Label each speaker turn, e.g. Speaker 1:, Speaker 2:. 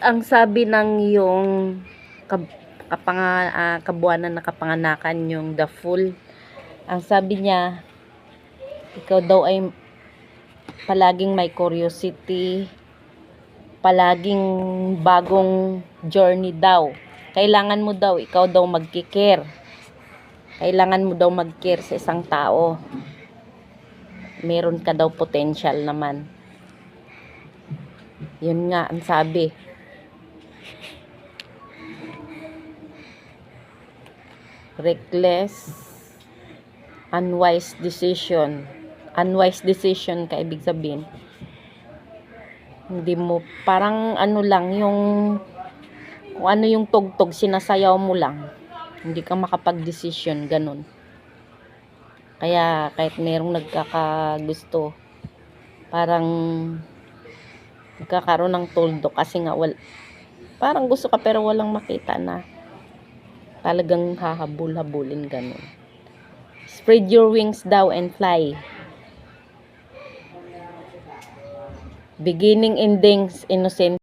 Speaker 1: Ang sabi ng yung kabuwanan na kapanganakan, yung the full, ang sabi niya, ikaw daw ay palaging may curiosity, palaging bagong journey daw. Kailangan mo daw, ikaw daw magkikare. Kailangan mo daw mag-care sa isang tao. Meron ka daw potential naman. Yun nga ang sabi. Reckless, unwise decision. Unwise decision ka ibig sabihin. Hindi mo, parang ano lang, yung kung ano yung tugtog, sinasayaw mo lang. Hindi ka makapag-decision, ganun. Kaya kahit merong nagkakagusto, parang nagkakaroon ng tuldok kasi nga parang gusto ka pero walang makita na talagang hahabol-habulin, ganun. Spread your wings daw and fly. Beginning, endings, innocent.